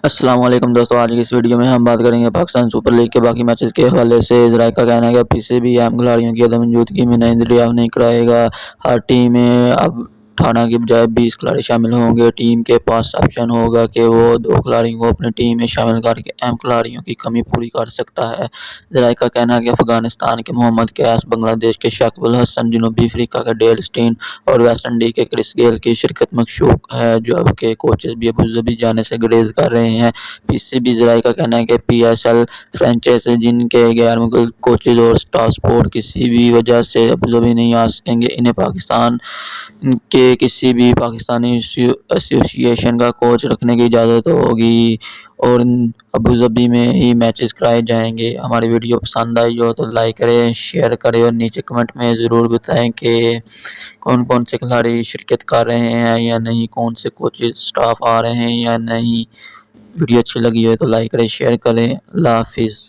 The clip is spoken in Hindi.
अस्सलाम वालेकुम दोस्तों, आज की इस वीडियो में हम बात करेंगे पाकिस्तान सुपर लीग के बाकी मैचेस के हवाले से। इजराइल का कहना है कि पीछे भी अहम खिलाड़ियों की अदम मौजूदगी में नई दरियाफ्त नहीं कराएगा। हर टीम में अब 18 की बजाय 20 खिलाड़ी शामिल होंगे। टीम के पास ऑप्शन होगा कि वो 2 खिलाड़ियों को अपनी टीम में शामिल करके अहम खिलाड़ियों की कमी पूरी कर सकता है। इजराइल का कहना है कि अफगानिस्तान के मोहम्मद कैस, बांग्लादेश के शकील हसन, जनूबी अफ्रीका के डेल स्टेन और वेस्ट इंडीज के क्रिस गेल की शरकत मशकूक है, जो अब के कोचेज भी अबू धाबी जाने से गुरेज कर रहे हैं। पीसीबी इजराइल का कहना है कि पीएसएल फ्रेंचाइज जिनके गैर मुल्की कोचेज और स्टार स्पोर्ट किसी भी वजह से अबू धाबी नहीं आ सकेंगे, इन्हें पाकिस्तान के किसी भी पाकिस्तानी एसोसिएशन का कोच रखने की इजाज़त होगी और अबू धाबी में ही मैचेस कराए जाएंगे। हमारी वीडियो पसंद आई हो तो लाइक करें, शेयर करें और नीचे कमेंट में ज़रूर बताएं कि कौन कौन से खिलाड़ी शिरकत कर रहे हैं या नहीं, कौन से कोचेज स्टाफ आ रहे हैं या नहीं। वीडियो अच्छी लगी हो तो लाइक करें, शेयर करें। अल्लाह हाफिज़।